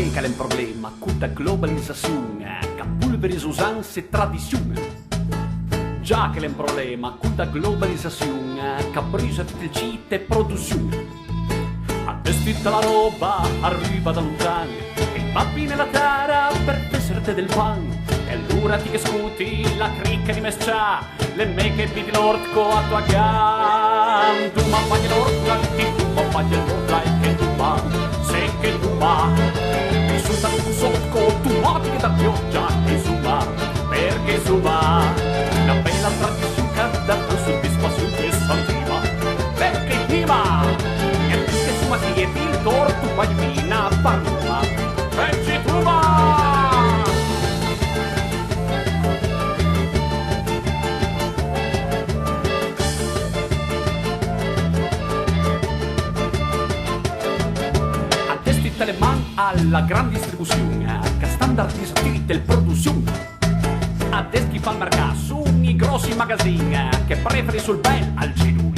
Sei che è un problema con la globalizzazione che pulverizza usanze e tradizione. Già che è un problema con la globalizzazione che brisa felicità e produzione. Adesso la roba arriva da lontano e i babbi nella terra per pesarte del pan. E allora ti che scuti la cricca di mescia, le me che vidi l'orco a tua gan. Tu ma fagli l'orco, tu ma fagli l'orco, che tu va, se che tu va. E su tanto sotto tu ma che da pioggia che su va, perché su va. Una bella tradizione che dà soddisfazione che sentiva, perché ti va. E che su ma ti è il torto, tu vai vina a parla, perché tu va. Le man alla gran distribuzione che standardizza tutte le produzioni. Adesso chi fa il mercato su i grossi magazzini che preferi sul bel al genuino.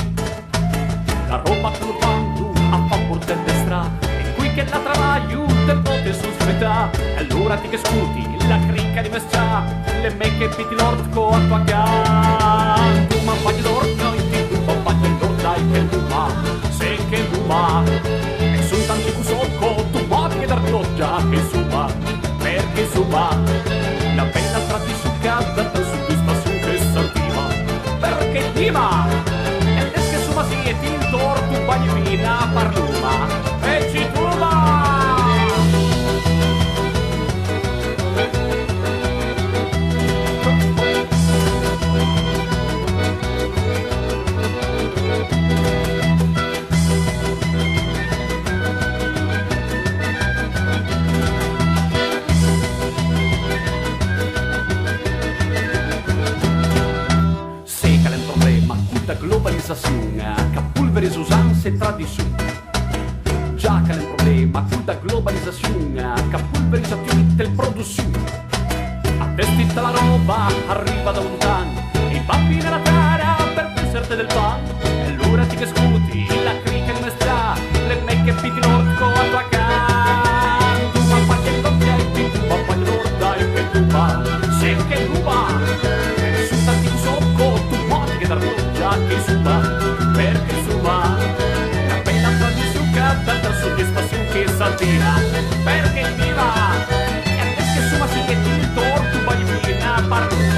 La roba che lo fanno a favore del destra e qui che la travaglio del pote su sfrutta. E allora ti che scuti la cricca di mescia, le me che piti l'orco a tua gan. Tu ma fagli l'orco e tu ma fagli l'orco dai che tu va, se che tu va. E sono tanti cusocco che dar pioggia che suba, perché suba. Una bella tradizione che ha dato soddisfazione che sentiva, perché viva. E adesso che suba si è il torto, bagni vina parluma, e ci truva. Globalizzazione che pulverizza usanze e tradizioni. Già che è un problema con la globalizzazione che pulverizza tutte le produzioni. Adesso tutta la roba arriva da lontano e i babbi nella terra per pensarte del pan. E allora ti che scuti la cricca di mestra, le me che piti l'orco a tua can. Tu ma fagli il doppia e tu ma fagli l'orda e che tu va, se che tu va. E su tanti socco tu muovi che dar che suba, perché suba. Una bella tradizione che ha tanta soddisfazione che sentiva, perché viva. E adesso che suba si che il torto vai vina a parlare.